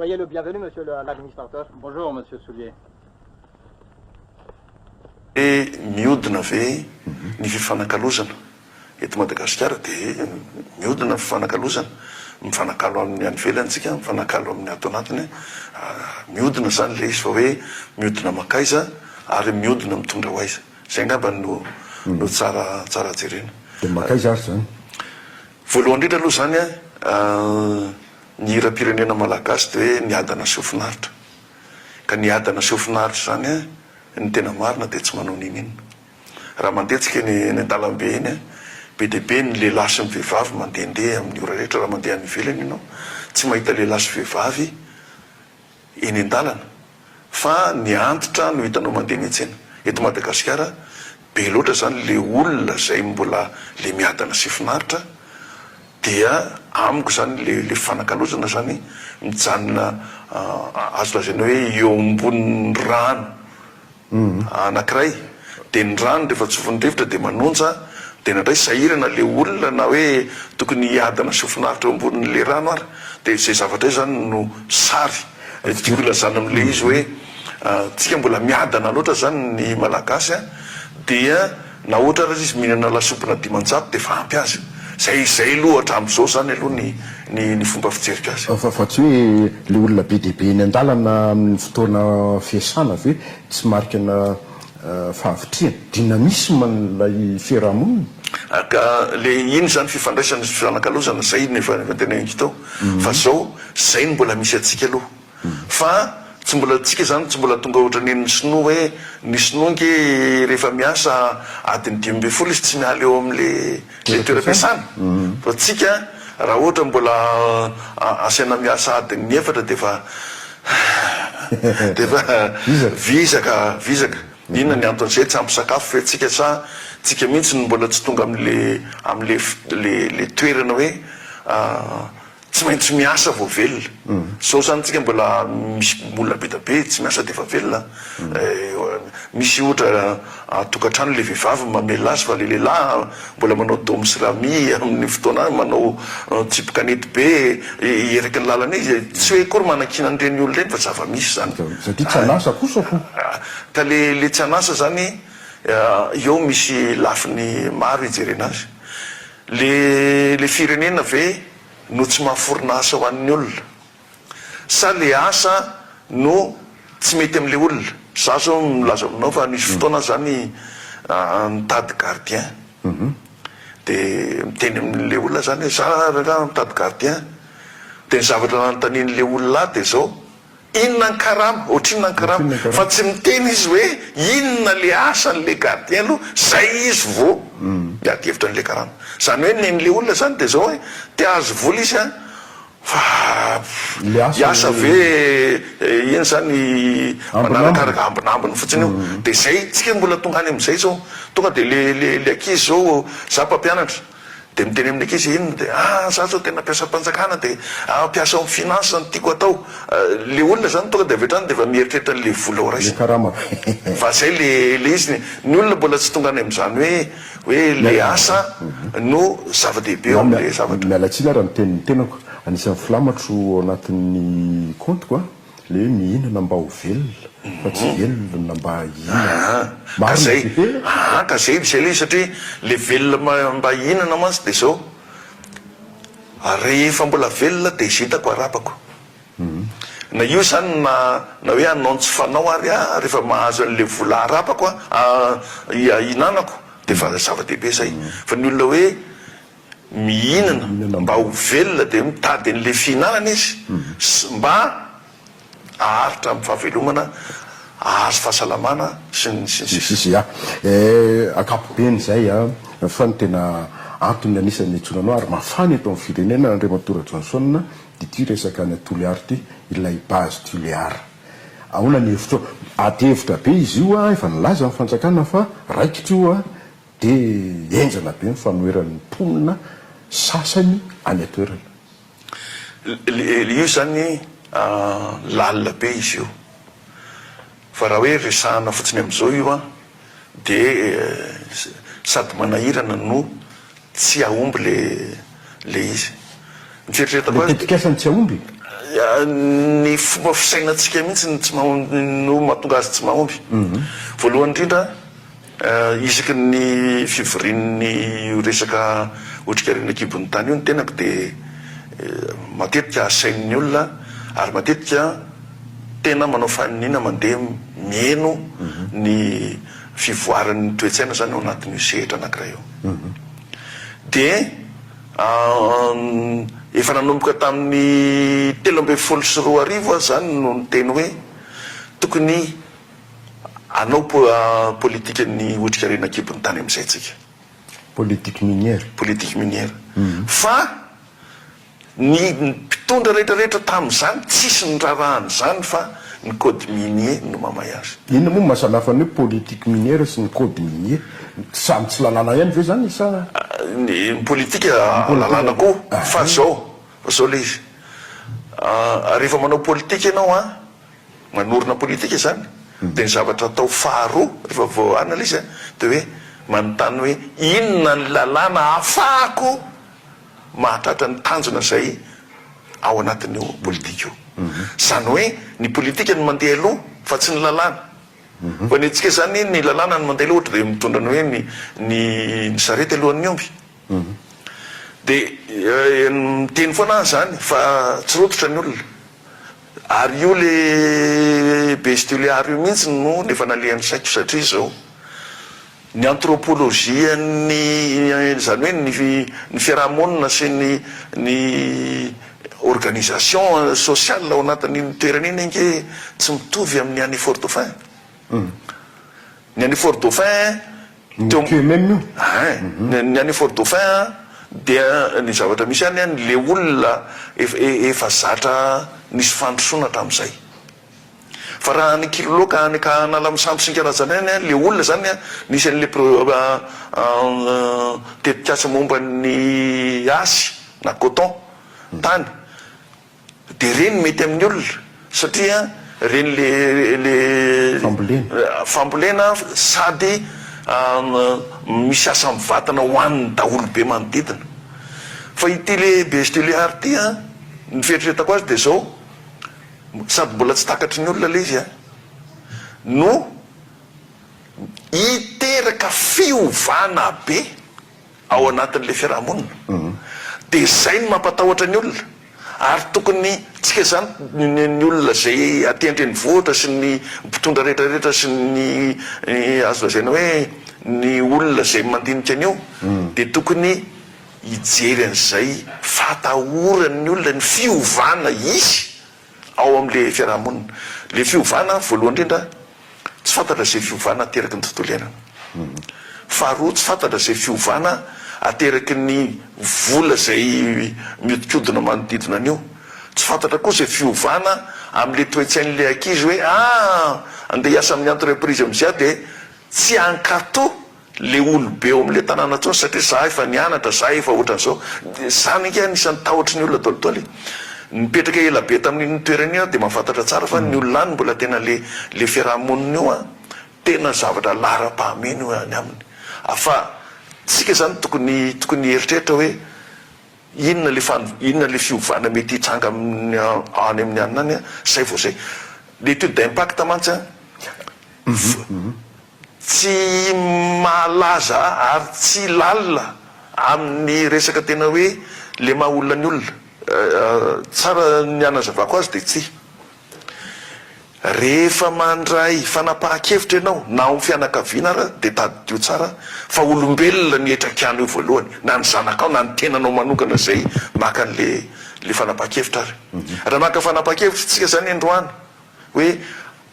Soyez le bienvenu, monsieur l'administrateur. Bonjour, monsieur Soulier. E miodina ve ny fifanakalozana eto Madagasikara dia miodina fifanakalozana mifanakalo amin'ny any ivelantsika mifanakalo amin'ny ato anatiny miodina zany le izy fa hoe miodina makaiza ary miodina mitondra ho aiza zay ngamba no tsara jerena dia makaiza ary zany voalohany indrindra aloha zany ny hira-pirenena malagasy dia hoe niadana siofinaritra ka niadana siofinaritra zany ny tena marina dia tsy manao ninina raha mandetsika ny an-dalambe eny be dia be ny lehilahy sy ny vehivavy mandehandeha amin'ny ora rehetra raha mandeha any ivelany ianao tsy mahita lehilahy sy vehivavy eny an-dalana fa ny antitra no hitanao mandeha miantsena eto Madagasikara be loatra zany le olona zay mbola le miadana siofinaritra dia amiko zany le fanakalozana zany mijanona azo lazaina hoe eo ambonin'ny rano anankiray dia ny rano rehefa tsofin'ny rivotra dia manonja dia nandray sahirana le olona na hoe tokony hiadana siofinaritra eo ambonin'le rano ary dia zay zavatra io zany no sary tiako ilazana amin'le izy hoe tsika mbola miadana loatra zany ny malagasy dia na ohatra raha izy mihinana lasopina dimanjato dia fa ampy azy zay aloha hatramin'izao zany aloha ny fomba fijerika azy fa tsy hoe le olona be dia be eny an-dalana amin'ny fotoana fiasana ve tsy marikana fahavitriana dynamisme n'ilay fiarahamonina ka le iny zany fifandraisana sy fifanakalozana zay nefa teneniko tao fa zao zay no mbola misy atsika aloha fa tsy mbola tsika zany tsy mbola tonga ohatra ny sinoa hoe ny sinongy rehefa miasa adiny 5 izy tsy miala eo amin'le toeram-piasana fa tsika raha ohatra mbola asaina miasa adiny 4 dia fa vizaka inona ny anton'izay tsy ampy sakafo fe tsika sa tsika mihitsy no mbola tsy tonga amin'le toerana hoe tsy maintsy miasa vao velona sao zany tsika mbola misy olona be da be tsy miasa dia efa velona misy ohatra tokantrano le vehivavy mamela azy fa le lehilahy mbola manao domy sy rami amin'ny fotoana manao tsipikanety be eraky ny lalana izy tsy hoe kory manakina n'ireny olona ireny fa zava-misy zany satria tsy anasa kosa ko ka le tsy anasa zany eo misy lafiny maro hijerena azy le firenena ve no tsy mahaforona asa ho an'ny olona sa le asa no tsy mety amin'le olona za zao milaza aminao fa nisy fotoana zany mitady gardien dia miteny amin'le olona zany hoe za raha mitady gardien dia ny zavatra nanontanian'le olona dia zao inona ny karama ohatrinona ny karama fa tsy miteny izy hoe inona le asan'le gardien aloha zay izy vo miady hevitra n'le karama zany hoe nen'le olona zany dia zao hoe tia azo vola izy fa iasa ve iny zany manarakaraka ambinambiny fotsiny io dia zay tsika mbola tonga any amin'izay zao tonga dia le ankizy zao za mpampianatra dia miteny amin'ny ankizy inona dia za zao tena mpiasa mpanjakana dia mpiasa amin'ny finance ny tiako atao le olona zany tonga dia avy hatrany dia efa mieritreritra n'le vola ho raisy fa zay le izy ny olona mbola tsy tonga any amin'izany hoe le asa no zava-dehibe eo amin'le zavatra mialatsina raha miteny ny tenako anisan'ny filamatro ao anatin'ny compteko le mihinana mba ho velona fa tsy velona mba hihinana ka zay le izy satria le velona mba hihinana mantsy dia zao rehefa mbola velona dia izy hitako arapako na io zany na hoe anao tsy fanao ary rehefa mahazo an'le vola arapako hihinanako dia fa zava-dehibe zay fa ny olona hoe mihinana mba ho velona dia mitady an'le fihinanana izy mba aharitra amin'ny fahavelomana ahazo fahasalamana sy akapobeny zay fa ny tena antony anisan'ny tsonanao ary mafany eto amin'ny firenena Andriamatora Johnson dity resaka ny Toliara ty ilay base Toliara ahoana ny hevitra atevitra be izy io efa nilaza amin'ny fanjakana fa raikitra io dia enjana be mifanoheran'ny mponina sasany any atoerana io zany lalina be izy io fa raha hoe resahana fotsiny amin'izao io dia sady manahirana no tsy ahomby le izy tetikasany tsy ahomby ny fomba fisainatsika mihitsy tsy no mahatonga azy tsy mahomby. Voalohany indrindra isaky ny fivorian'ny resaka otrikaren'ny kibon'ny tany io ny tenako dia matetika asain'ny olona ary matetika tena manao faninina mandeha mieno ny fivoaran'ny toetsaina zany ao anatin'io sehatra anankiray eo. Dia efa nanomboka tamin'ny 13 zany no niteny hoe tokony anao politika ny otrikaren'ny kibon'ny tany amin'izay tsika. Politique minière. Politique minière. Fa ny mpitondra rehetrarehetra tamin'izany tsisy ny rarahany zany fa ny code minier no mamay azy. Inona moa mahasamihafa ny politique minière sy ny code minier? Samy tsy lalàna ihany ve zany sa? Ny politika lalàna koa fa zao le izy. Rehefa manao politika ianao manorina politika zany dia ny zavatra atao faharoa rehefa vao analyse dia hoe manontany hoe inona ny lalàna ahafahako mahatratra ny tanjona zay ao anatin'io politika io. Zany hoe ny politika no mandeha aloha fa tsy ny lalàna. Fa ny antsika zany ny lalàna no mandeha aloha ohatra dia mitondra ny hoe ny sarety alohan'ny omby. Dia miteny foana zany fa tsy rototra ny olona. Ary io le bestiliar io mihitsy no nefa nalehan'ny saiko satria zao ny anthropolojia zany hoe ny fiarahamonina sy ny organisation sociale ao anatin'ny toerana iny inge tsy mitovy amin'ny any Fort Dauphin. Ny any Fort Dauphin ny any Fort Dauphin dia ny zavatra misy any le olona efa zatra nisy fandrosoana hatramin'izay. Fa raha ny kiloloka ka nala misambo sy ny karazana any le olona zany nisy an'le tetikasa momba ny asy na coton tany dia reny mety amin'ny olona satria reny le fambolena sady misy asa mivatana ho an'ny daholo be manodidina. Fa ity le bestiliar ty ny fieritreretako azy dia zao sady mbola tsy takatry ny olona le izy no hiteraka fiovana be ao anatin'le fiarahamonina. Dia zay no mampatahotra ny olona ary tokony tsika zany ny olona zay atendry ny vohatra sy ny mpitondra rehetrarehetra sy ny azo lazaina hoe ny olona zay mandinika an'io dia tokony hijery an'izay fatahoran'ny olona ny fiovana izy ao amin'le fiarahamonina. Le fiovana voalohany indrindra tsy fantatra zay fiovana ateraky ny tontolo iainana. Faharoa tsy fantatra zay fiovana ateraky ny vola zay miodikodina manodidina an'io. Tsy fantatra koa zay fiovana amin'le toetsain'le ankizy hoe andeha hiasa amin'ny entreprise amin'izay dia tsy ankato le olobe ao amin'le tanàna tsony satria za efa nianatra za efa ohatran'izao. Zany nge anisan'ny tahotry ny olona tolitoly. Mipetraka ela be tamin'ny toerana io dia mahafantatra tsara fa ny olona any mbola tena le fiarahamonina io tena zavatra lara-pahameny io any aminy. Fa tsika zany tokony eritreritra hoe inona le fiovana mety hitsanga any amin'ny aniny zay vao zay. L'étude d'impact mantsy tsy mahalaza ary tsy lalina amin'ny resaka tena hoe le maha olona ny olona. Tsara ny anazavako azy dia tsy rehefa mandray fanapahan-kevitra ianao na amin'ny fianakaviana ara dia tadidio tsara fa olombelona ny etrak'ano io voalohany na ny zanakao na ny tenanao manokana zay maka le fanapahan-kevitra ary. Raha maka fanapahan-kevitra tsika zany androany hoe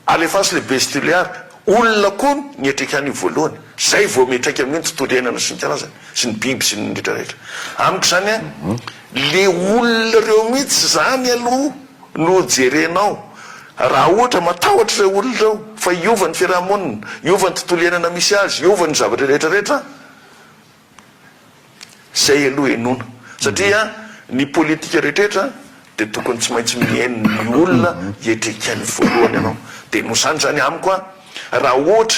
alefasy le bestiliar olona koa ny etraka io voalohany zay vao metraika amin'ny tontolo iainana sy ny karazany sy ny biby sy ny rehetrarehetra. Amiko zany le olona reo mihitsy zany aloha no jerenao raha ohatra matahotra ireo olona reo fa iova ny fiarahamonina, iova ny tontolo iainana misy azy, iova ny zavatra rehetrarehetra, zay aloha enona. Satria ny politika rehetrarehetra dia tokony tsy maintsy mihaino ny olona ietrikany voalohany ianao. Dia no zany zany amiko raha ohatra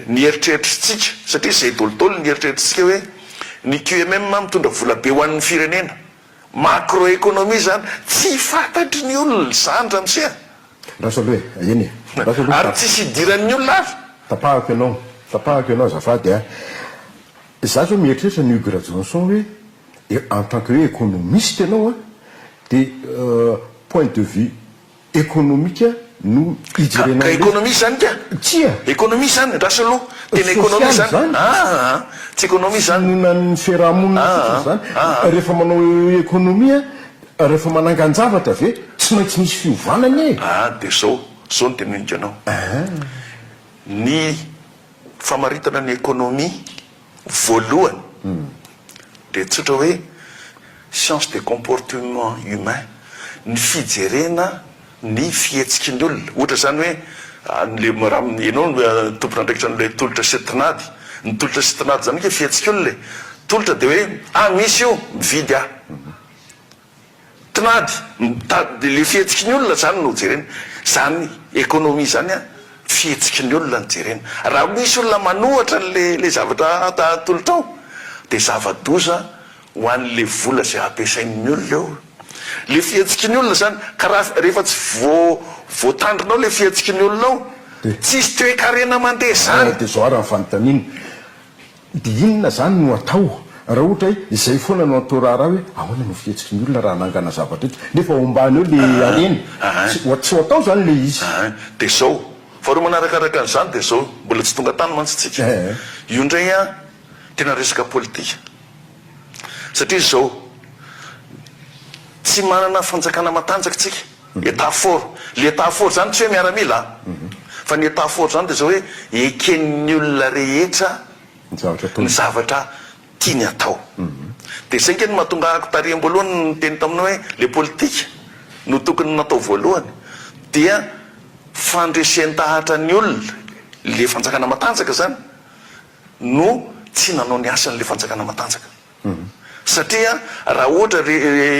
ny eritreritrintsika satria zay tolotolo ny eritreritrintsika hoe ny QMM mitondra vola be ho an'ny firenena macroéconomie zany tsy fantatry ny olona zany ramisia raha solo hoe eny ary tsisy idiran'ny olona avy tapahako ianao zafady a za zao mieritreritra ny Hugues Radjonson hoe en tant que hoe économiste ianao a de point de vue économique no ijerenao ka économie zany ka tsia économie zany raha solo tena économie zany tsy économie zany nona ny fiarahamonina zany rehefa manao économie rehefa manangan-javatra ve tsy maintsy misy fiovanany e de zao no teniniko anao ny famaritana ny économie voalohany de tsotra hoe science de comportement humain ny fijerena ny fihetsiky ny olona ohatra zany hoe le raha ianao tompona andraikitra n'le tolotra setinady ny tolotra setinady zany ke fihetsiky olona le tolotra de hoe misy io mividy tinady mitady le fihetsiky ny olona zany no jerena zany économie zany fihetsiky ny olona ny jerena raha misy olona manohatra le zavatra tolotra ao de zava-doza ho an'le vola zay ampiasain'ny olona eo le fihetsiky ny olona zany karaha rehefa tsy voatandrinao le fihetsiky ny olona ao tsisy toe-karena mandeha zany de zao ara ny fanontaniana de inona zany no atao raha ohatra hoe izay foana no atao raharaha hoe ahoana no fihetsiky ny olona raha nangana zavatra eto nefa ombany eo le areny tsy ho atao zany le izy de zao faharoa manarakaraka an'izany de zao mbola tsy tonga tany mantsitsika io indray tena resaka politika satria zao tsy manana fanjakana matanjaka tsika état fort le état fort zany tsy hoe miaramila fa ny état fort zany de zao hoe eken'ny olona rehetra ny zavatra tiany atao de zay nke ny mahatonga ako tariam-boalohany ny teny taminao hoe le politika no tokony natao voalohany dia fandresen-tahatra ny olona le fanjakana matanjaka zany no tsy nanao ny asan'le fanjakana matanjaka satria raha ohatra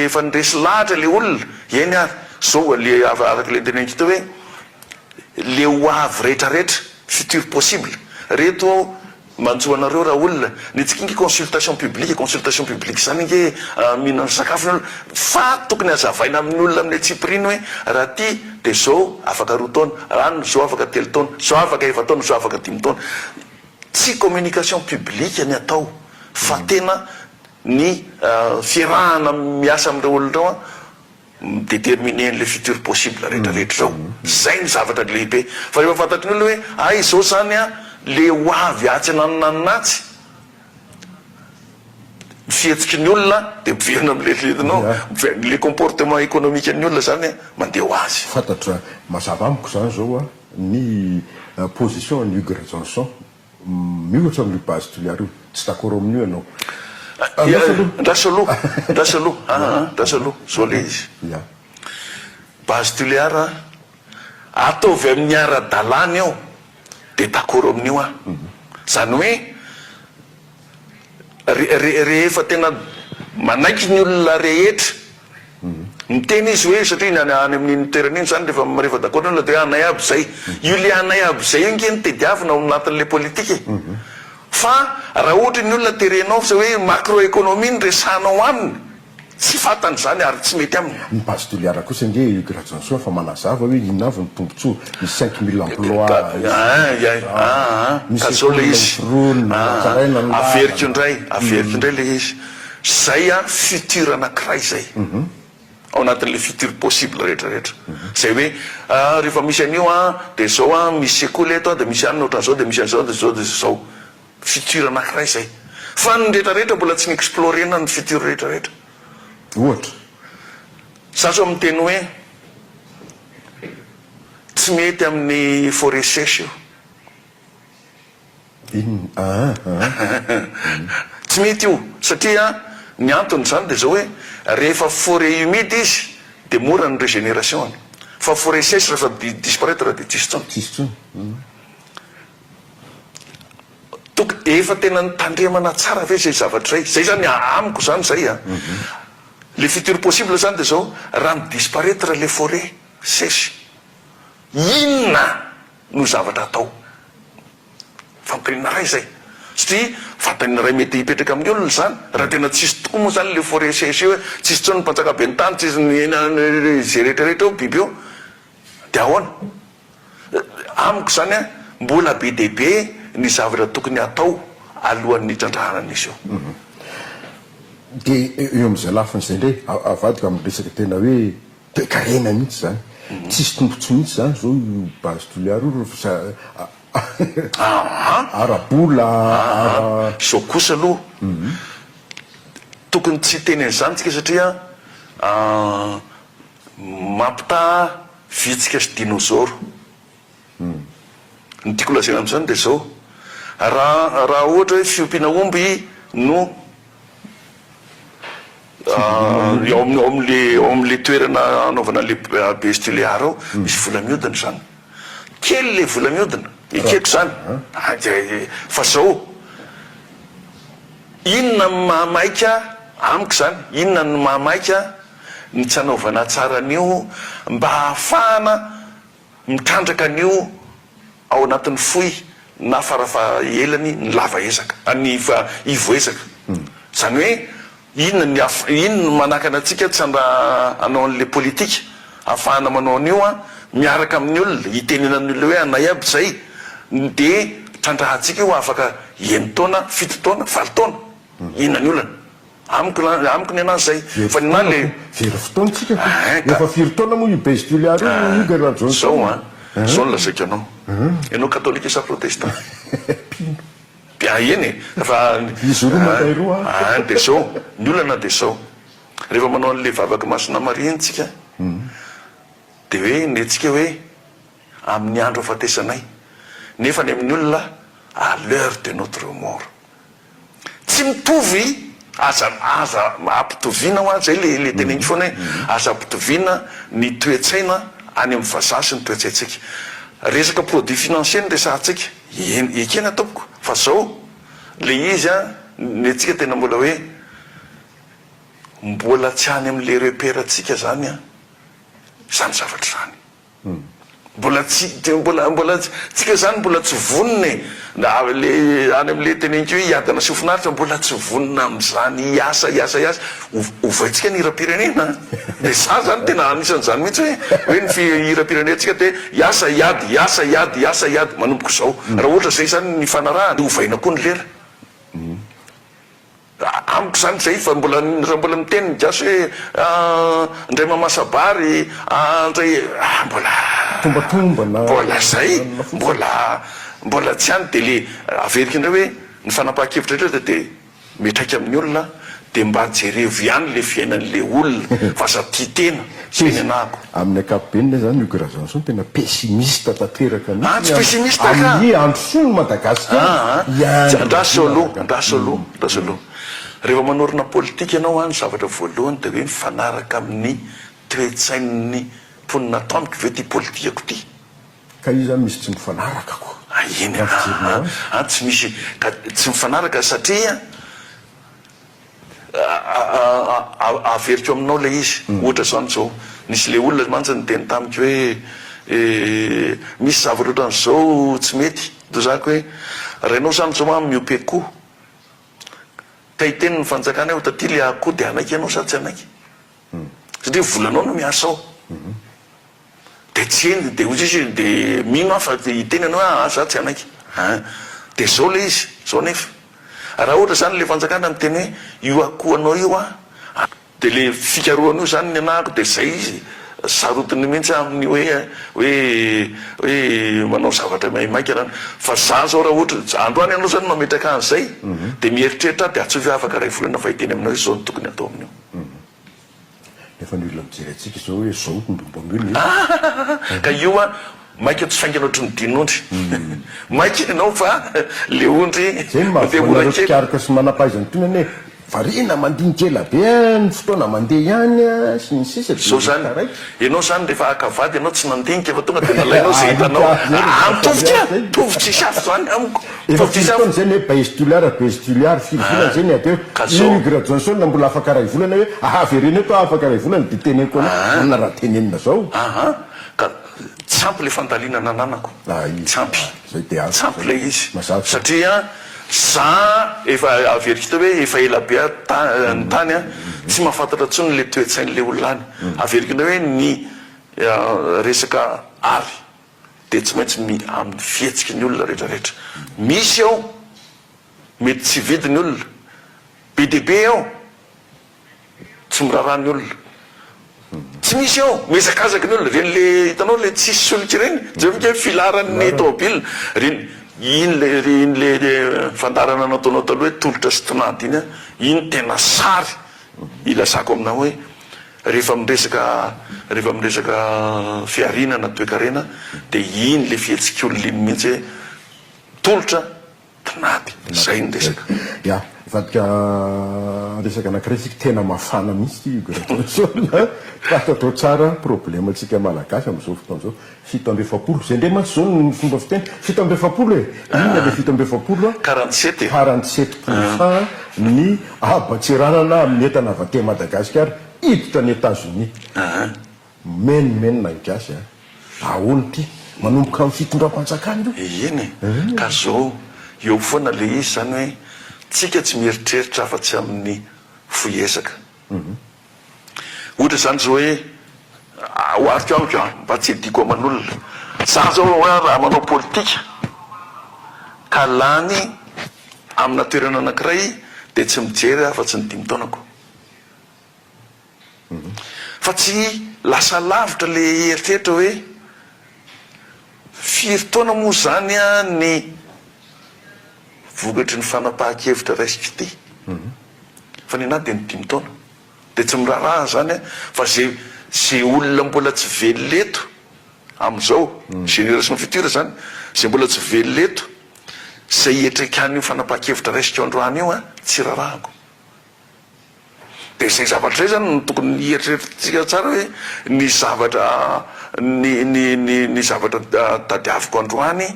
efa nresy lahatra le olona eny ary zao le araka le tenenykito hoe le ho avy rehetrarehetra futur possible reto manjoanareo raha olona ny tsikingy consultation publique zany nge mihinana sakafo ny olona fa tokony azavaina amin'ny olona amin'ny tsipriny hoe raha ty de zao afaka roa taona rano zao afaka telo taona zao afaka efa taona zao afaka dimy taona tsy communication publique ny atao fa tena ny fiarahana miasa am'ireo olonareo déterminer le futur possible rehetrarehetra zao zay ny zavatra lehibe fa rehefa fantatry ny olona hoe zao zany le ho avy atsy ananonaninatsy fihetsiky ny olona de miverina am'le letinao le comportement économique ny olona zany mandeha ho azy fantatra mazava amiko zany zao ny position ny Hugues Radjonson mihoatra am'le base toliary io tsy d'accord amin'io ianao ndrasa aloha zao le izy base toliara ataovy amin'ny ara-dalàny ao de d'accord amin'io zany hoe rehefa tena manaiky ny olona rehetra miteny izy hoe satria any amin'iny toerana iny zany rehefa d'accord ny olona de anay aby zay io le anay aby zay io nge ny tediavina ao anatin'le politika fa raha ohatra ny olona terenao fa hoe macroéconomie ny resanao aminy tsy fatany zany ary tsy mety aminy ny base toliara kosa nge Hugues Radjonson fa manazava hoe inona avy ny tombotsoa ny 5000 emploi ka zao le izy averiko indray le izy zay futur anakiray zay ao anatin'le futur possible rehetrarehetra zay hoe rehefa misy an'io de zao misy sekoly eto de misy anina ohatran'zao de misy an'zao de zao de zao futur anakiray zay fa ny rehetrarehetra mbola tsy niexplorena ny futur rehetrarehetra ohatra zazo amin'ny teny hoe tsy mety amin'ny forêt sèche io tsy mety io satria ny antony zany de zao hoe rehefa forêt humide izy de mora ny régénération fa forêt sèche rehefa disparaître de tsisy tsony efa tena nitandremana tsara ve zay zavatra zay zany amiko zany zay le futur possible zany de zao raha ny disparaître le forêt sèche inona no zavatra atao fampirinina ray zay satria vatany ray mety hipetraka amin'ny olona zany raha tena tsisy tokoa moa zany le foresese hoe tsisy tsony mpanjaka be ny tany tsisy zay rehetrarehetra eo biby eo de ahoana amiko zany a mbola be dehibe ny zavatra tokony atao alohan'ny trandrahanan'izy io de eo am'izay lafin'izay ndray avadika amin'ny resaka tena hoe toekarena mihitsy zany tsisy tombotsy mihitsy zany zao io base toliary arabola zao kosa aloha tokony tsy teny an'izany tsika satria mampita vitsika sy dinosaure ny tiako lazana am'izany de zao raha ohatra hoe fiompiana omby no eo amin'le toerana anaovana le bestuliary ao misy vola miodina zany kely le vola miodina ekeko zany fa zao inona ny mahamaika amiko zany inona ny mahamaika ny tsy anaovana tsara an'io mba hahafahana mitrandraka an'io ao anatin'ny foy na farafahelany ny lava ezaka ny ivoezaka zany hoe inona manakana atsika tsy andra anao an'le politika ahafahana manao an'io a miaraka amin'ny olona hitenena amin'ny olona hoe anay aby zay de trandrahantsika io afaka 9 taona 7 taona 8 taona inona ny olana amiko ny anazy zay fa na le very fotoantsika efa 4 taona moa io bestuliary io Gerard Johnson zao zao nolazaiko anao katolika sa protestant eny fa izy roa manday roa de zao ny olana de zao rehefa manao an'le vavaka masina marintsika de hoe netsika hoe amin'ny andro afatesanay nefa ny amin'ny olona à l'heure de notre mort tsy mitovy aza ampitoviana ho zay le tenengy foana hoe aza ampitoviana ny toetsaina any amin'ny vazaha sy ny toetsaitsika resaka produit financier ny resahantsika ekena ataoko fa zao le izy a ny atsika tena mbola hoe mbola tsy any am'le reperatsika zany a zany zavatra zany mbola tsika zany mbola tsy vonone le any am'le tenenky hoe iadana sy ofinaritra mbola tsy vonona am'zany iasa ovaitsika ny hira-pirenena de za zany tena anisan'zany mihitsy hoe ny hira-pirenetsika de iasa iady manomboko zao raha ohatra zay zany ny fanarahana ovaina koa ny lera amiko zany zay fa raha mbola miteny ny gasy hoe ndray mamasabary ndray mbola zay mbola tsy any de le averiky indray hoe ny fanapaha-kevitra rehetra de metraika amin'ny olona de mba jerevo ihany le fiainan'le olona fa za tia tena zay anako amin'ny akapobenina zany io Gerard Johnson tena pessimiste tanteraka tsy pessimiste ka amin'ny androsony Madagasikara andraso aloha rehefa manorina politika ianao any zavatra voalohany de hoe mifanaraka amin'ny toetsain'ny mponina tamiko ve ty politikako ty ka io zany misy tsy mifanaraka koa tsy misy tsy mifanaraka satria averitro aminao le izy ohatra zany zao nisy le olona mantsy ny teny tamiko hoe misy zavatra ohatran'izao tsy mety tozako hoe rainao zany zao ma miope koa ka hiteny ny fanjakana hoe taty le akoho de anaiky ianao sa tsy anaiky satria volanao no miasa ao de tsy eny de ozy izy de mino afa hiteny anao hoe za tsy anaiky de zao le izy zao nefa raha ohatra zany le fanjakana miteny hoe io akoho anao io a de le fikaroan'io zany ny anahako de zay izy sarotiny mihitsy amin'ny hoe manao zavatra maimaika rany fa za zao raha ohatra androany ianao zany mametraka an'izay de mieritreritra de atsovy afaka ray volana fa hiteny aminao izy zao ny tokony atao amin'io nefa ny olona mijery atsika zao hoe zao ndombombilo ka io a maika tsy faingana ohatry ny dinondry maika ianao fa le ondry zay mahavolanarotikarika sy manampahaizany tony ane varina mandinika ela be ny fotoana mandeha ihany sy ny sisa zao zany ianao zany rehefa akavady ianao tsy nandinika fa tonga de nalainao zay hitanao tovy tsisy afo zany amiko efa fotoana zay ny hoe bestuliary filifilana zay ny ateo io Gerard Johnson mbola afaka ray volana hoe ahaverena eto afaka ray volana de teneniko ana raha tenenina zao ka tsampy le fandalina nananako tsampy le izy satria za efa averikita hoe efa ela be ny tany a tsy mahafantatra tsony le toetsain'le olonany averikina hoe ny resaka ary de tsy maintsy amin'ny fihetsiky ny olona rehetrarehetra misy ao mety tsy vidy ny olona be deabe ao tsy miraharaha ny olona tsy misy ao mizakazaky ny olona reny le hitanao le tsisy solika reny zay filaran'ny tomobile reny iny le fandarana nataonao taloha hoe tolotra sy tonady iny a iny tena sary ilazako aminao hoe rehefa miresaka fiarinana toekarena de iny le fihetsika olona iny mihitsy hoe tolotra tonady zay ny resaka ya vadika resaka anakiresika tena mafana mihitsy fatatao tsara problème atsika malagasy am'izao fotoan'izao 7 zay ndre mantsy zao ny fomba fiteny 7 inona le 7 47% ny abatsiranana amin'ny entana avy aty Madagasikara iditra ny États-Unis menina ny gasy ahoany ty manomboka amin'ny fitondram-panjakana io iny ka zao eo foana le izy zany hoe tsika tsy mieritreritra afa-tsy amin'ny foiezaka ohatra zany zao hoe oariko amiko mba tsy ediko aman'olona za zao hoe raha manao politika ka lany amina toerana anankiray de tsy mijery afa-tsy ny 5 taonako fa tsy lasa lavitra le eritreritra hoe firy taona moa zany a ny vokatry ny fanapahan-kevitra raisika ity fa ny anaty de ny 5 taona de tsy miraharaha zany a fa zay olona mbola tsy veleto am'izao génération future zany zay mbola tsy veleto zay etrekany io fanapahan-kevitra raisika eo androany io a tsy rarahako de zay zavatra zay zany tokony hieritreretritsika tsara hoe ny zavatra ny zavatra tadiaviko androany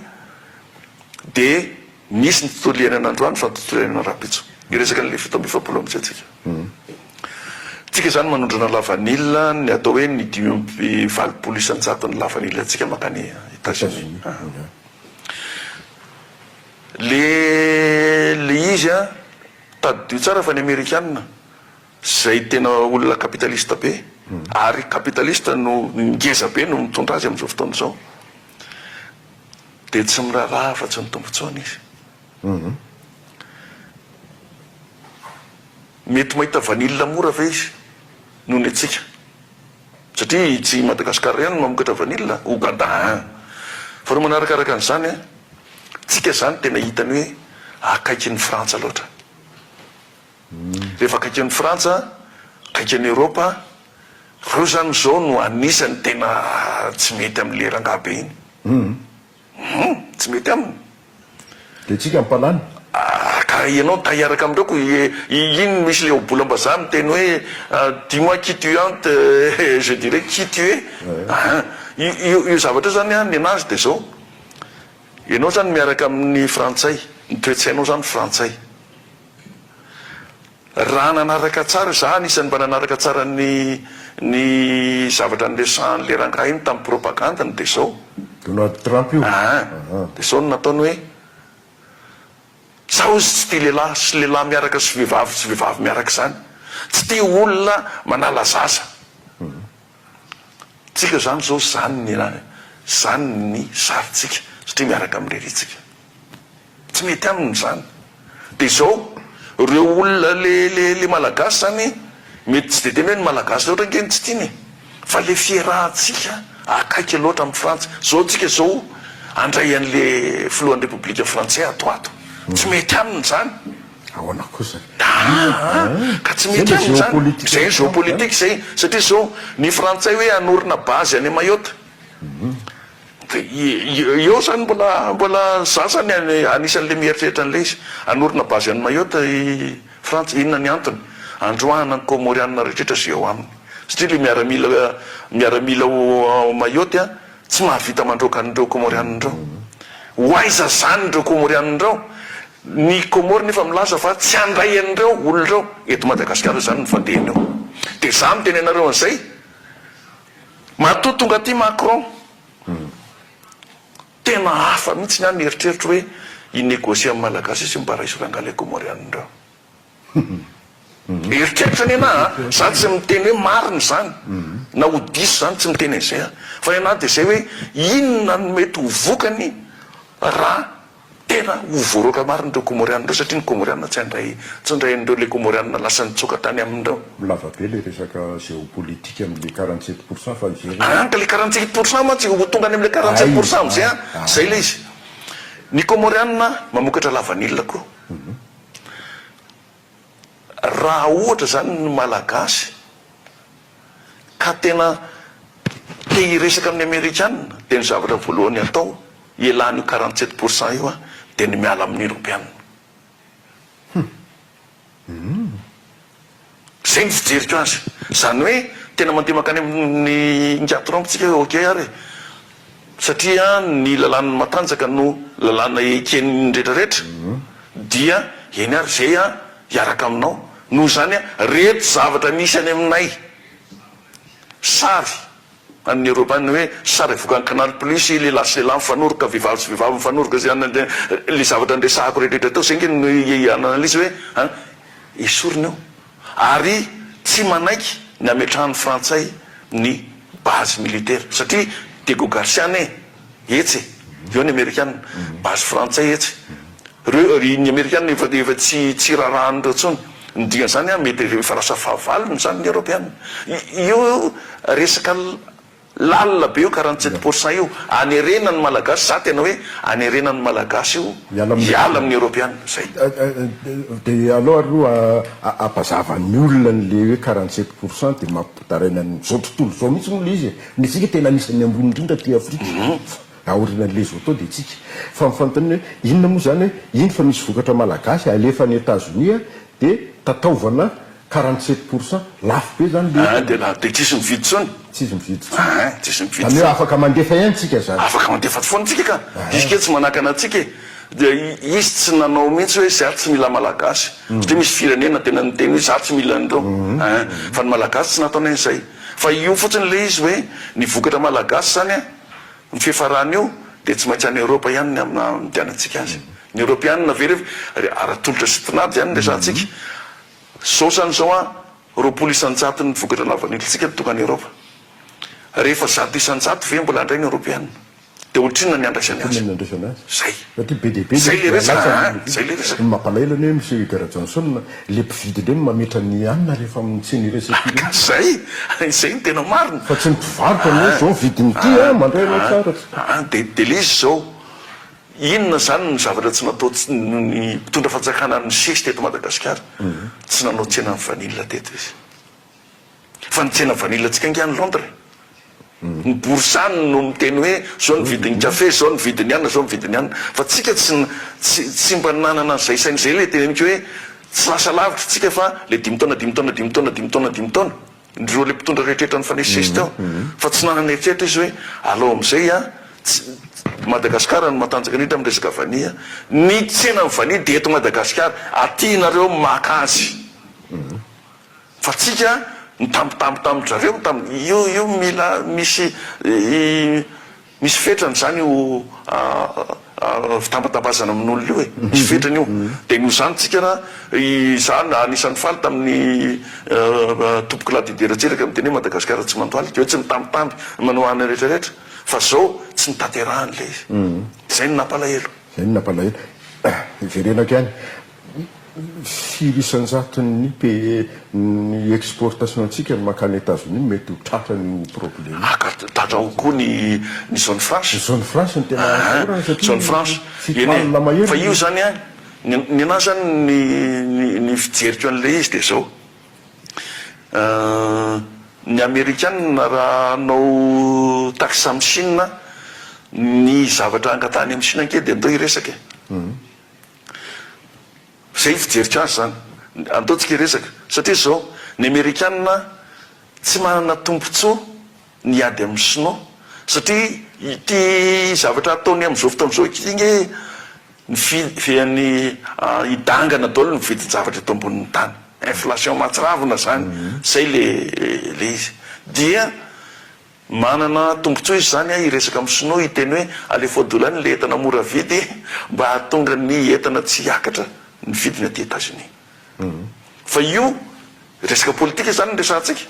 de misy ny tontolo iainana androany fa ny tontolo iainana rapitso iresaka n'le 7 am'izay tsika zany manondrana lavanila ny atao hoe ny 5 isan-jato ny lavanila atsika makany États-Unis le izy a tadidio tsara fa ny Amerikanina zay tena olona kapitalista be ary kapitalista no ngeza be no mitondra azy am'izao fotoana zao de tsy miraharaha fa tsy ny tombontsoana izy mety mahita vanila mora ve izy noho ny atsika satria tsy Madagasikara ihany mamokatra vanila Ouganda fa no manarakaraka an'izany a tsika zany tena hitany hoe akaiky ny Frantsa loatra rehefa akaiky ny Frantsa akaiky ny Europa reo zany zao no anisany tena tsy mety am'le rangabe iny tsy mety aminy de tsika mpalany ka ianao tahiaraka amindreko iny misy le obolam-bazaha miteny hoe dis-moi qui tu es je dirais qui tu es io zavatra zany a ny anazy de zao ianao zany miaraka amin'ny frantsay ny toetsainao zany frantsay raha nanaraka tsara za anisan'ny mba nanaraka tsara ny zavatra nlesan'le rangaha iny tamin'ny propagandany de zao Donald Trump io de zao no nataony hoe sao izy tsy tia lehilahy sy lehilahy miaraka sy vehivavy miaraka zany tsy tia olona manala zaza tsika zany zao zany ny saritsika satria miaraka am'reritsika tsy mety aminy zany de zao reo olona le malagasy zany mety tsy de tena hoe ny malagasy loatra nkeny tsy tiany fa le fiarahantsika akaiky loatra amin'ny Frantsa zao tsika zao andray an'le filohan'ny repoblika frantsay atoato tsy mety aminy zany ahoana kosa ka tsy mety aminy zany zay géopolitique zay satria zao ny frantsay hoe anorina base any Mayotte de eo zany mbola zasany anisan'le mieritreritra an'le izy anorina base any Mayotte Frantsa inona ny antony androahana ny Comorianina rehetrrehetra zay eo aminy satria le miaramila Mayotte a tsy mahavita mandroaka an'ireo Comorianindreo hoaiza zany ndreo Comorianindreo ny Comore nefa milaza fa tsy andray an'ireo olon'ireo eto Madagasikara zany ny fandehany eo de za miteny anareo an'izay matoa tonga ty Macron tena hafa mihitsy ny any eritreritra hoe inégosia amin'ny malagasy izy mba raha isorangala komorianindreo eritreritrany ana za tsy miteny hoe mariny zany na ho diso zany tsy miteny an'izay fa ny anahy de zay hoe inona no mety ho vokany raha tena ho voaroaka marindreo komorianindreo satria ny komorianina tsy indraindreo le komorianina lasa nitsoka tany amindreo lava be le resaka géopolitique am'le 47% fa anka le 47% mantsy ho tonga any am'le 47% am'izay zay le izy ny komorianina mamokatra lavanilina koa raha ohatra zany ny malagasy ka tena te hiresaka amin'ny amerikanina de ny zavatra voalohany atao ialany io 47% io de ny miala amin'ny europianina zay ny fijeriko azy zany hoe tena mandeha makany amin'ny ngiatorambontsika hoe okey ary satria ny lalànany matanjaka no lalàna eken'ny rehetrarehetra dia eny ary zay hiaraka aminao noho zany reto zavatra misy any aminay sary amin'ny européenne hoe sary vokan'ny canal plus lehilahy sy lehilahy mifanoroka vehivavy sy vehivavy mifanoroka zay le zavatra andresahako rehetrarehetra tao zay nge analyse hoe esorina eo ary tsy manaiky ny ametrahan'ny frantsay ny base militaire satria Diego Garcia etsy eo ny amerikanina base frantsay etsy reo ny amerikanina efa tsy rarahan'ireo tsony ny diany zany mety efa lasa fahavalony zany ny européenne io resaka lalina be io 47% io anerenany malagasy za tena hoe anerenany malagasy io hiala amin'ny européenne zay de alors aloha ampazavany olona n'le hoe 47% de mampitarainany zao tontolo zao mihitsy moa le izy nitsika tena anisan'ny ambony indrindra ty afrika aorinan'le zao tao de tsika fa mifanontany hoe inona moa zany hoe iny fa misy vokatra malagasy alefa ny États-Unis de tataovana 47% lafo be zany de tsisy mividy tsony tsisy mividy tsisy mividy zany hoe afaka mandefa ihany tsika zany afaka mandefa foana tsika ka izy ke tsy manakana atsika de izy tsy nanao mihitsy hoe za tsy mila malagasy satria misy firenena tena niteny hoe za tsy mila an'ireo fa ny malagasy tsy nataonay an'izay fa io fotsiny le izy hoe ny vokatra malagasy zany ny fiafarany io de tsy maintsy any Europa ihany ny amina midianatsika azy ny européanina ve aratolotra sy tinady zany resantsika zao zany zao roapolo isanjato ny vokatra lavanilitsika tonga any Europa rehefa 100 isanjato ve mbola andray ny européanina de ohatrinona ny andraisany azy zay satria be de be zay le resaka mampalaelany hoe monsieur Gara Johnson le mpividy le mametra ny anina rehefa mitseny resaka zay ny tena marina fa tsy mipivarotra ny zao vidin'ity mandray tsara de le izy zao inona zany ny zavatra tsy natao ny mpitondra fanjakana ny sisy teto Madagasikara tsy nanao tsena ny vanilla teto izy fa ny tsena vanilla tsika ngiany Londres ny borsany no miteny hoe zao ny vidin'ny kafe zao ny vidiny anina zao ny vidiny anina fa tsika tsy mba nanana zay sain'izay le tena mika hoe tsy lasa lavitra tsika fa le 5 taona ndreo le mpitondra rehetrrehetra ny fanesisesy tao fa tsy nanana eritreritra izy hoe alao am'izay Madagasikara no matanjaka indrindra amin'ny resaka vania ny tsena ny vania de eto Madagasikara atinareo maka azy fa tsika mitambitambitambitrareo io mila misy fetrany zany io fitambatambazana amin'olona io misy fetrany io de no zany tsika zany anisan'ny faly tamin'ny tompoko ladideratsiraka miteny hoe Madagasikara tsy mandoaly de hoe tsy mitambitamby manao any rehetrarehetra fa zao tsy nitaterahany le izy zay ny nampalahelo iverenako ihany firy isanjato ny exportation antsika ny makany États-Unis mety ho tratra ny problème tratra koa ny zone France ny tena zone France fa io zany ny anahy zany ny fijeriko an'le izy de zao ny amerikanina raha anao taxe amin'ny Chine ny zavatra angatany amin'ny Chine anke de andao iresaka zay fijeriko azy zany andaotsika iresaka satria zao ny amerikanina tsy manana tombontsoa ny ady amin'ny Chinois satria ity zavatra ataony am'izao fotoana zao kinge ny hidangana daholo ny vidiny zavatra eto ambonin'ny tany inflation mahatsiravina zany zay le izy dia manana tombontsoa izy zany a iresaka amin'ny sinoa iteny hoe alefaodolany le entana mora vidy mba hahatonga ny entana tsy hiakatra ny vidiny aty États-Unis. Fa io resaka politika zany resantsika,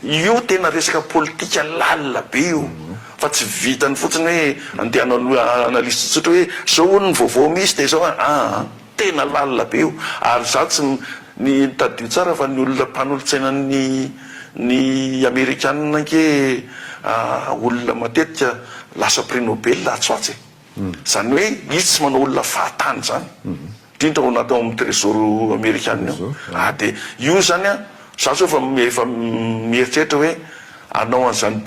io tena resaka politika lalina be io, fa tsy vitany fotsiny hoe andehana analyste tsotra hoe zao ny vaovao misy de zao tena lalina be io. Ary za tsy ny tadio tsara fa ny olona mpanolotsaina ny Amerikanina ke olona matetika lasa prix Nobel atsoatsy. Zany hoe izy tsy manao olona fahatany zany. Indrindra ho natao amin'ny trésor américain io. De io zany a za so efa mieritreritra hoe anao an'izany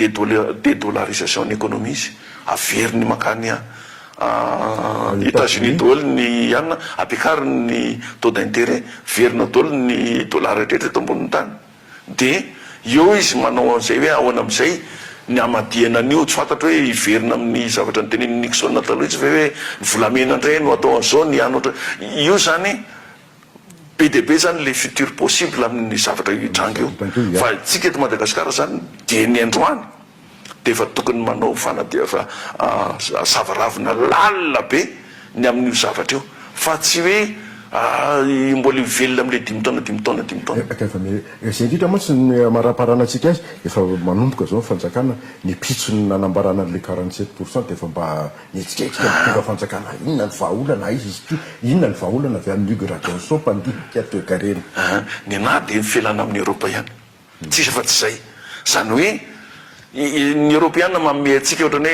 dédollarisation ny économie izy, averiny makany États-Unis daholo ny anina, ampiakariny ny taux d'intérêt, verina daholo ny dollar rehetra eto ambonin'ny tany. De eo izy manao an'izay hoe ahoana amin'izay ny amadihana an'io, tsy fantatra hoe iverina amin'ny zavatra ny tenen'ny Nixon taloha izy hoe volamena indray no atao an'izao ny anotra. Io zany be de be zany le futur possible amin'ny zavatra hitranga io. Fa tsika eto Madagasikara zany de ny androany de efa tokony manao savaravina lalina be ny amin'io zavatra io, fa tsy hoe mbola mivelona am'le 5 taona. Zay indrindra moa tsy ny maraparana antsika azy efa manomboka zao fanjakana ny pitsony nanambarana le 47% efa mba nietsiketsika tonga fanjakana inona ny vahaolana izy ty, inona ny vahaolana avy amin'ny Hugo Raganson mpandinika toekarena. Ny anahy de mifelana amin'ny Européenne, tsisy fa tsy zay. Zany hoe ny Européenne manome antsika ohatrany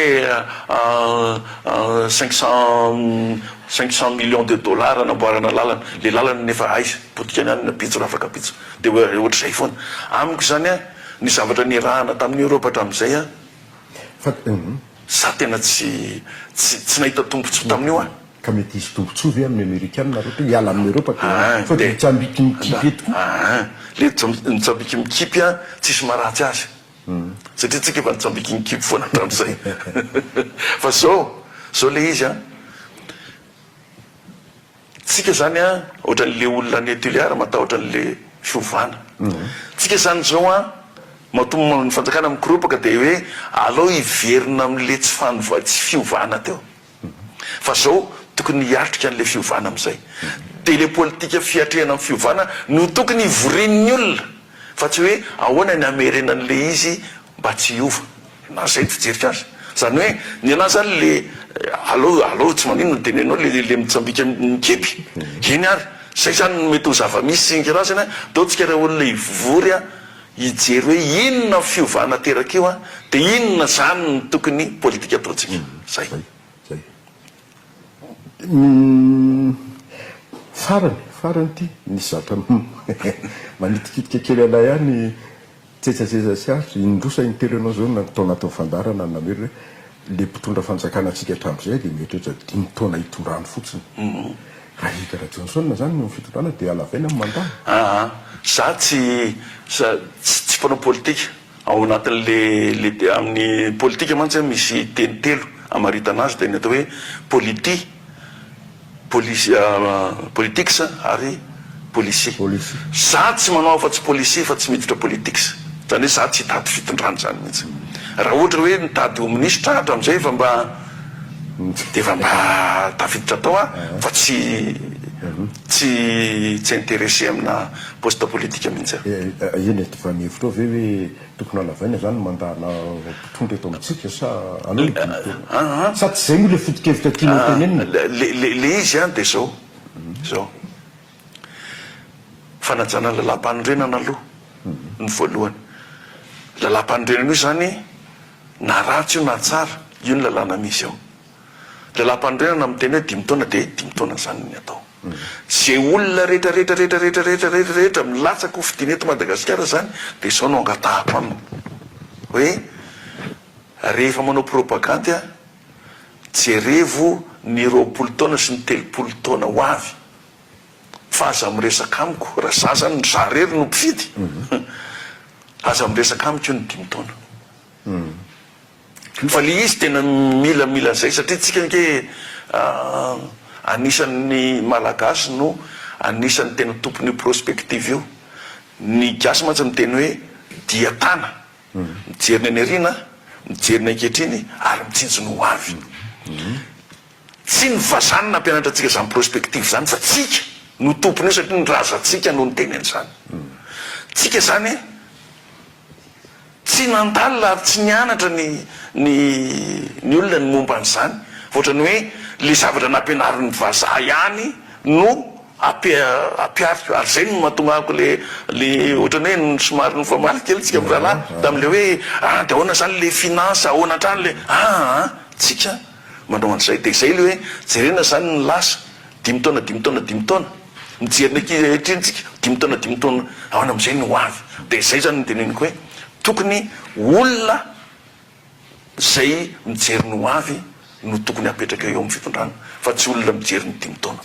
hoe 500 millions de dollars anamboarana lalana, le lalana nefa aiza potika ny any na pitso raha afaka pitso, de ohatra zay foana. Amiko zany a ny zavatra nirahana tamin'ny Europa hatramin'izay a za tena tsy nahita tombontsoa tamin'io a. Ka mety isy tombontsoa ve amin'ny Amerikanina rehetra hiala amin'ny Europa fa de mitsambiky mikipy eto le mitsambiky mikipy a tsisy maratsy azy satria tsika efa nitsambiky mikipy foana hatramin'izay. Fa zao le izy a tsika zany a ohatran'le olona ny Tuléar matahotra an'le fiovana. Tsika zany zao a matombo ny fanjakana mikoropoka de hoe alao iverina am'le tsy fiovana teo. Fa zao tokony hiatrika an'le fiovana am'izay. De le politika fiatrehana amin'ny fiovana no tokony ivorin'ny olona, fa tsy hoe ahoana ny amerenan'le izy mba tsy hiova. Na zay fijerika azy. Zany hoe ny anazy zany le alao tsy manino ny tenenao le mitsambika mikipy. Iny ary zay zany mety ho zava-misy sy nkirazana ataotsika raha olona ivory a hijery hoe inona fiovana teraka io a de inona zany ny tokony politika ataotsika. Zay. Farany ty nisy zatra manitikitika kely alay ihany tsetsatsesa sy azy indrosa interenao zao natao anatin'ny fandarana namery le mpitondra fanjakana atsika hatramin'izay de mieritreritra 5 taona hitondrany fotsiny. Raha hika raha Johnson zany no fitondrana de alavaina amin'ny mandana. Za tsy mpanao politika ao anatin'le amin'ny politika mantsy misy teny telo amaritana azy de ny atao hoe politics ary policier. Za tsy manao afa-tsy policier fa tsy miditra politics. Zany hoe za tsy hitady fitondrana zany mihitsy. Raha ohatra hoe nitady ho ministra hatramin'izay efa mba tafiditra tao a fa tsy intéressé amina poste politika mihitsy. Eny fa mihevitra ve hoe tokony alavaina zany mandana mpitondra eto amintsika sa anao sa tsy zay moa le foto-kevitra tianao tenenina? Le izy a de zao fanajana ny lalam-panorenana aloha ny voalohany. Lalam-panorenana io zany na ratsy io na tsara io ny lalàna misy ao. Lalam-panorenana miteny hoe 5 taona de 5 taona zany ny atao. Zay olona rehetra milatsaka ho fidiny eto Madagasikara zany de zao no angatahako aminy hoe rehefa manao propagande a jerevo ny 20 taona sy ny 30 taona ho avy fa aza miresaka amiko raha za zany za rery no mpifidy aza miresaka amiko io ny 5 taona. Fa le izy tena mila zay satria tsika nke anisan'ny malagasy no anisan'ny tena tompony prospective io. Ny gasy mantsy miteny hoe diatana mijery ny aneriana mijerina ankehitriny ary mitsinjony ho avy tsy ny vazanona ampianatra antsika zany prospective zany fa tsika no tompony io satria nyrazantsika no ny tenany zany tsika zany tsy nandalina ary tsy nianatra ny olona ny momba an'izany ohatrany hoe le zavatra nampianarin'ny vazaha ihany no apiariko ary zay no mahatonga ako le ohatrany hoe somary no famaly kely tsika mirahalahy tam'le hoe de ahoana zany le finance ahoana trany le tsika manao an'izay de zay le hoe jerena zany ny lasa 5 taona mijerina ankehitriny tsika 5 taona ahoana am'izay no avy de zay zany ny teneniko hoe tokony olona zay mijery no avy no tokony apetraka eo amin'ny fitondrana fa tsy olona mijery ny 5 taona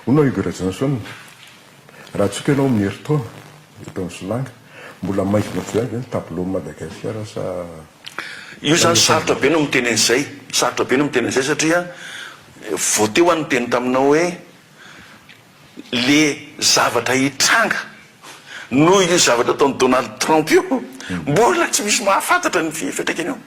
onao Igor Johnson raha tsoka ianao amin'ny heritaona eto amin'ny Solanga mbola maikina avy ny tableau Madagasikara sa io zany sarotra be no miteny an'izay sarotra be no miteny an'izay satria vao teo any teny taminao hoe le zavatra hitranga no io zavatra ataon'ny Donald Trump io mbola tsy misy mahafantatra ny fiatraikany eo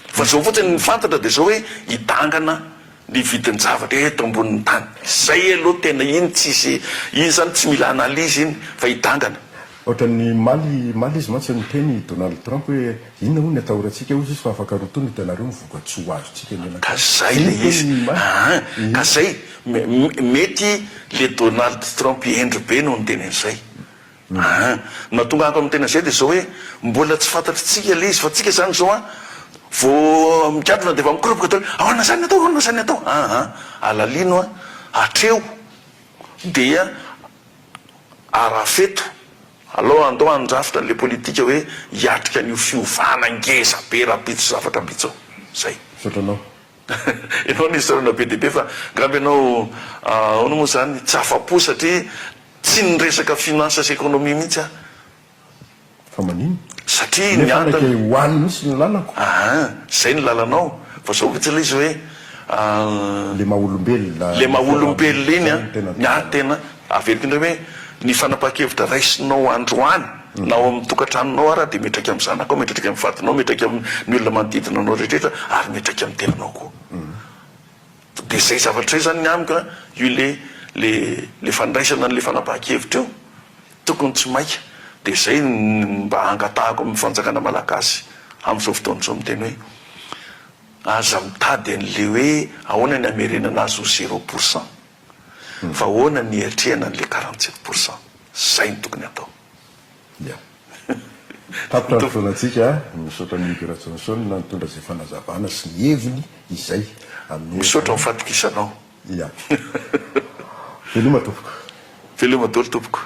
fa zao fotsiny ny fantatra de zao hoe hitangana ny vidin'ny zavatra eto ambonin'ny tany zay aloha tena iny tsisy iny zany tsy mila analizy iny fa hitangana ohatrany maly izy mantsy ny teny Donald Trump hoe inona ho ny atahorantsika izy fa afaka rotony hitanareo mivoka-tso azotsika ka zay le izy ka zay mety le Donald Trump endry be no ny teny an'izay mahatonga ako amin'ny tena zay de zao hoe mbola tsy fantatritsika le izy fa tsika zany zao vao mikadrona de fa mikoropoka atao ahoana zany atao alalino atreo dia arafeto aloha andao andrafitra le politika hoe hiatrika an'io fiovana ngeza be rapitso zavatra pitsao zay sotranao ianao nisy sarana be deaibe fa ngamby ianao ono moa zany tsy afa-po satria tsy ny resaka finance sy économie mihitsy fa manino satria hoany misy ny lalako zay ny lalanao fa zao mihitsy le izy hoe le maha-olombelona le maha-olombelona iny tena averiko indray hoe ny fanapaha-kevitra raisinao androany nao amin'ny tokantranonao araha de metraky amin'ny zanakao metraky amin'ny vadinao metraky amin'ny olona manodidina anao rehetrrehetra ary metraky amin'ny tenanao koa de zay zavatra zay zany ny amiko io le fandraisana n'le fanapaha-kevitra io tokony tsy maika de zay mba angatahako amin'ny fanjakana malagasy amin'izao fotoan'izao miteny hoe aza mitady an'le hoe ahoana ny amerenana azy ho 0% fa ahoana ny eritrehana n'le 47%. Zay ny tokony atao. Tapitra ny fotoanatsika misaotra ny Igor Johnson na nitondra izay fanazavana sy ny heviny izay amin'ny misaotra mifatokisanao. Veloma tompoko. Veloma daholo tompoko.